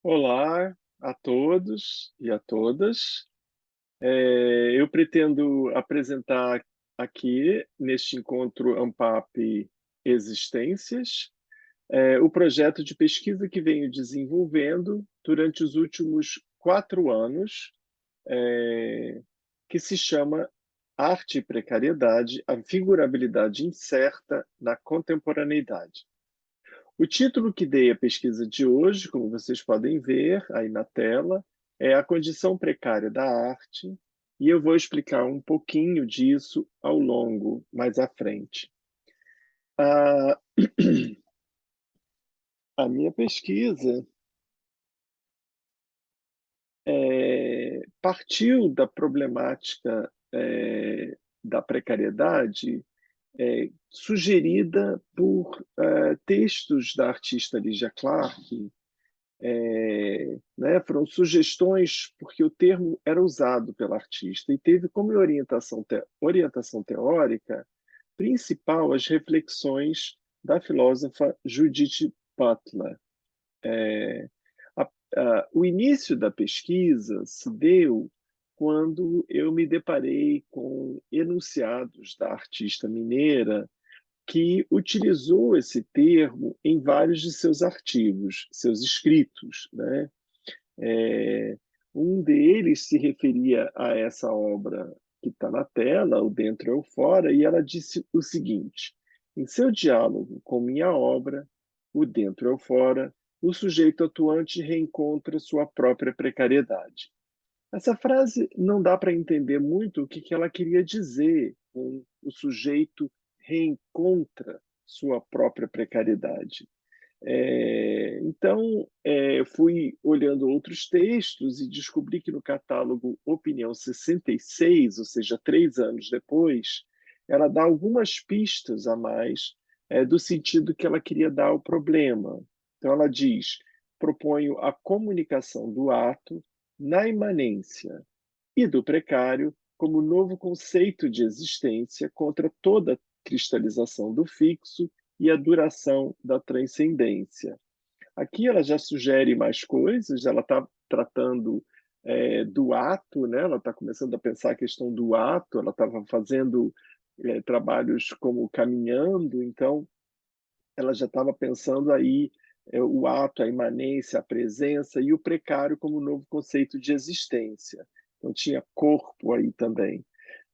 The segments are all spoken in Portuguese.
Olá a todos e a todas. Eu pretendo apresentar aqui, neste encontro Ampap Existências, o projeto de pesquisa que venho desenvolvendo durante os últimos 4 anos, que se chama Arte e Precariedade, a figurabilidade incerta na contemporaneidade. O título que dei à pesquisa de hoje, como vocês podem ver aí na tela, é A Condição Precária da Arte, e eu vou explicar um pouquinho disso ao longo, mais à frente. A, a minha pesquisa partiu da problemática da precariedade sugerida por textos da artista Lygia Clark, né, foram sugestões porque o termo era usado pela artista e teve como orientação teórica principal as reflexões da filósofa Judith Butler. O início da pesquisa se deu quando eu me deparei com enunciados da artista mineira que utilizou esse termo em vários de seus artigos, seus escritos, né? Um deles se referia a essa obra que está na tela, O Dentro e o Fora, e ela disse o seguinte: em seu diálogo com minha obra, O Dentro e o Fora, o sujeito atuante reencontra sua própria precariedade. Essa frase não dá para entender muito o que ela queria dizer com o sujeito reencontra sua própria precariedade. Então, eu fui olhando outros textos e descobri que no catálogo Opinião 66, ou seja, 3 anos depois, ela dá algumas pistas a mais do sentido que ela queria dar ao problema. Então, ela diz: proponho a comunicação do ato na imanência e do precário como novo conceito de existência contra toda cristalização do fixo e a duração da transcendência. Aqui ela já sugere mais coisas, ela está tratando do ato, né? Ela está começando a pensar a questão do ato, ela estava fazendo trabalhos como caminhando, então ela já estava pensando aí o ato, a imanência, a presença e o precário como novo conceito de existência. Então tinha corpo aí também.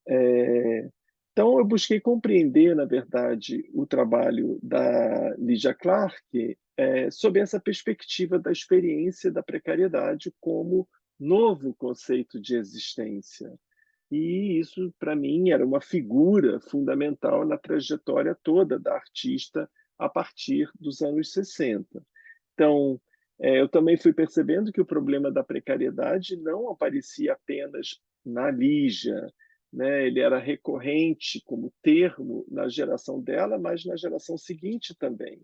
É, então, eu busquei compreender, na verdade, o trabalho da Lydia Clark sob essa perspectiva da experiência da precariedade como novo conceito de existência. E isso, para mim, era uma figura fundamental na trajetória toda da artista a partir dos anos 60. Então, eu também fui percebendo que o problema da precariedade não aparecia apenas na Lígia, né? Ele era recorrente como termo na geração dela, mas na geração seguinte também.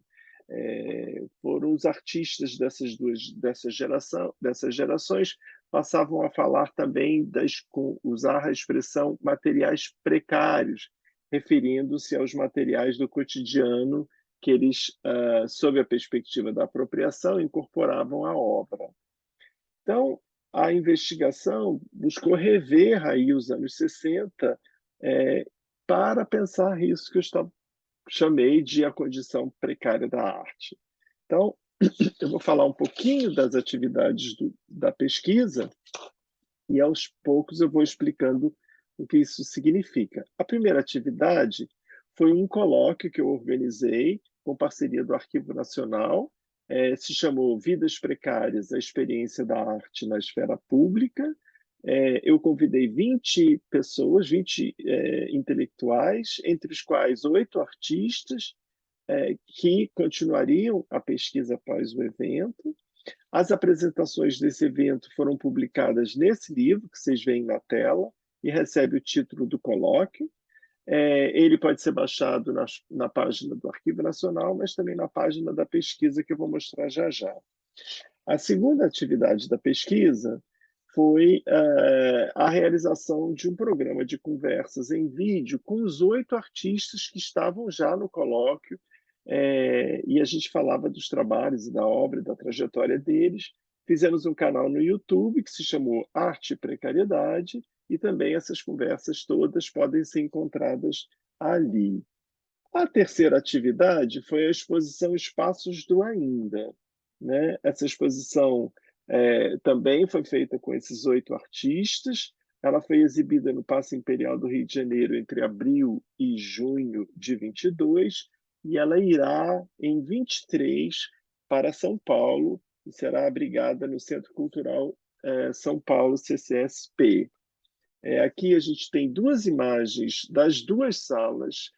Foram os artistas dessas gerações passavam a falar também usar a expressão materiais precários, referindo-se aos materiais do cotidiano que eles, sob a perspectiva da apropriação, incorporavam à obra. Então, a investigação buscou rever aí os anos 60 para pensar isso que eu chamei de a condição precária da arte. Então, eu vou falar um pouquinho das atividades da pesquisa e aos poucos eu vou explicando o que isso significa. A primeira atividade foi um colóquio que eu organizei com parceria do Arquivo Nacional, se chamou Vidas Precárias, a experiência da arte na esfera pública. Eu convidei 20 pessoas, 20 intelectuais, entre os quais 8 artistas, que continuariam a pesquisa após o evento. As apresentações desse evento foram publicadas nesse livro, que vocês veem na tela, e recebe o título do colóquio. Ele pode ser baixado na página do Arquivo Nacional, mas também na página da pesquisa, que eu vou mostrar já já. A segunda atividade da pesquisa foi a realização de um programa de conversas em vídeo com os 8 artistas que estavam já no colóquio, e a gente falava dos trabalhos e da obra, da trajetória deles, Fizemos um canal no YouTube que se chamou Arte e Precariedade, e também essas conversas todas podem ser encontradas ali. A terceira atividade foi a exposição Espaços do Ainda, né? Essa exposição também foi feita com esses 8 artistas. Ela foi exibida no Paço Imperial do Rio de Janeiro entre abril e junho de 22, e ela irá, em 23, para São Paulo, e será abrigada no Centro Cultural São Paulo, CCSP. Aqui a gente tem 2 imagens das 2 salas,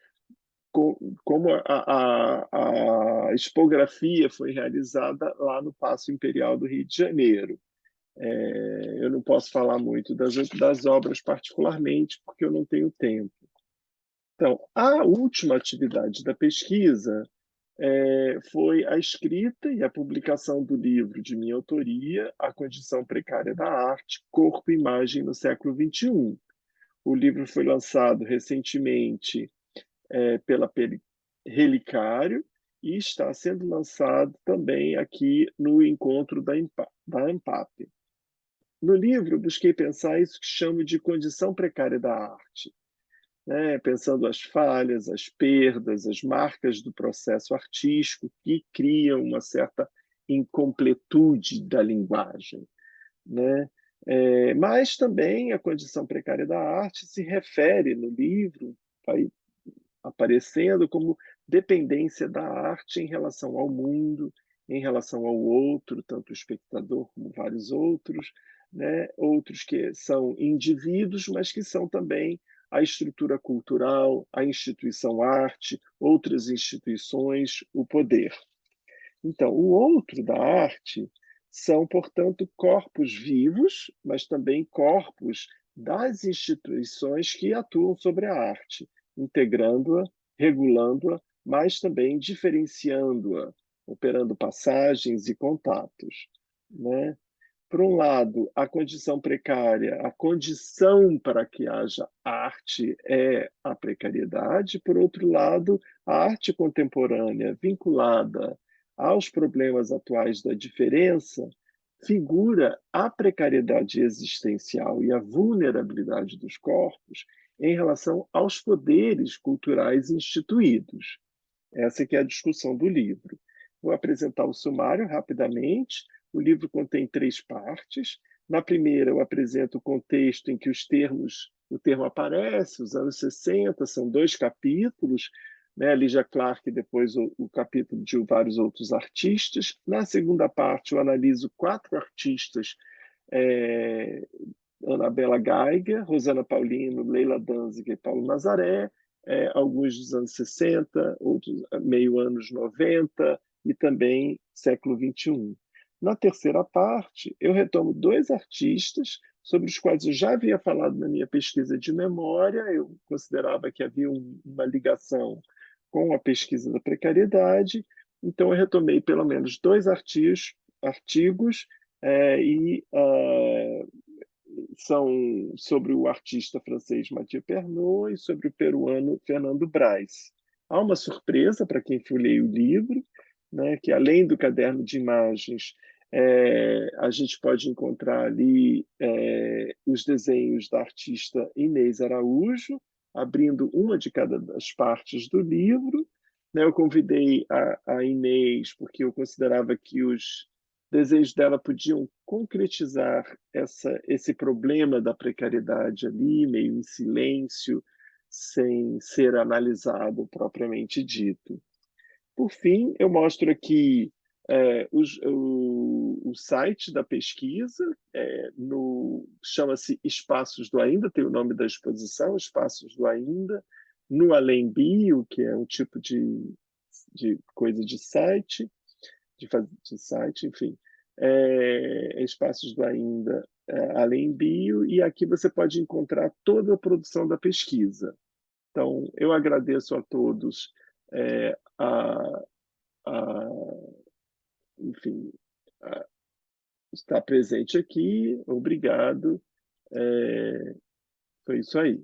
como a expografia foi realizada lá no Paço Imperial do Rio de Janeiro. Eu não posso falar muito das obras particularmente, porque eu não tenho tempo. Então, a última atividade da pesquisa foi a escrita e a publicação do livro de minha autoria, A Condição Precária da Arte, Corpo e Imagem no Século XXI. O livro foi lançado recentemente pela Relicário, e está sendo lançado também aqui no encontro da ANPAP. No livro, busquei pensar isso que chamo de condição precária da arte, né? Pensando as falhas, as perdas, as marcas do processo artístico que criam uma certa incompletude da linguagem, né? Mas também a condição precária da arte se refere no livro, vai aparecendo como dependência da arte em relação ao mundo, em relação ao outro, tanto o espectador como vários outros, né? Outros que são indivíduos, mas que são também a estrutura cultural, a instituição arte, outras instituições, o poder. Então, o outro da arte são, portanto, corpos vivos, mas também corpos das instituições que atuam sobre a arte, integrando-a, regulando-a, mas também diferenciando-a, operando passagens e contatos, né? Por um lado, a condição precária, a condição para que haja arte é a precariedade. Por outro lado, a arte contemporânea, vinculada aos problemas atuais da diferença, figura a precariedade existencial e a vulnerabilidade dos corpos em relação aos poderes culturais instituídos. Essa que é a discussão do livro. Vou apresentar o sumário rapidamente. O livro contém 3 partes. Na primeira, eu apresento o contexto em que o termo aparece, os anos 60, são 2 capítulos, né? Lígia Clark e depois o capítulo de vários outros artistas. Na segunda parte, eu analiso 4 artistas, Anabela Geiger, Rosana Paulino, Leila Danziger e Paulo Nazaré, alguns dos anos 60, outros meio anos 90 e também século XXI. Na terceira parte, eu retomo 2 artistas sobre os quais eu já havia falado na minha pesquisa de memória. Eu considerava que havia uma ligação com a pesquisa da precariedade, então eu retomei pelo menos 2 artigos e são sobre o artista francês Mathieu Pernot e sobre o peruano Fernando Braz. Há uma surpresa para quem folheia o livro, né, que além do caderno de imagens, a gente pode encontrar ali os desenhos da artista Inês Araújo, abrindo uma de cada das partes do livro. Né, eu convidei a Inês porque eu considerava que os desejos dela podiam concretizar esse problema da precariedade ali, meio em silêncio, sem ser analisado propriamente dito. Por fim, eu mostro aqui o site da pesquisa, chama-se Espaços do Ainda, tem o nome da exposição, Espaços do Ainda, no Além Bio, que é um tipo de coisa de site, de site, enfim. Espaços do Ainda, Além Bio, e aqui você pode encontrar toda a produção da pesquisa. Então, eu agradeço a todos a, a, enfim, a estar presente aqui. Obrigado. Foi isso aí.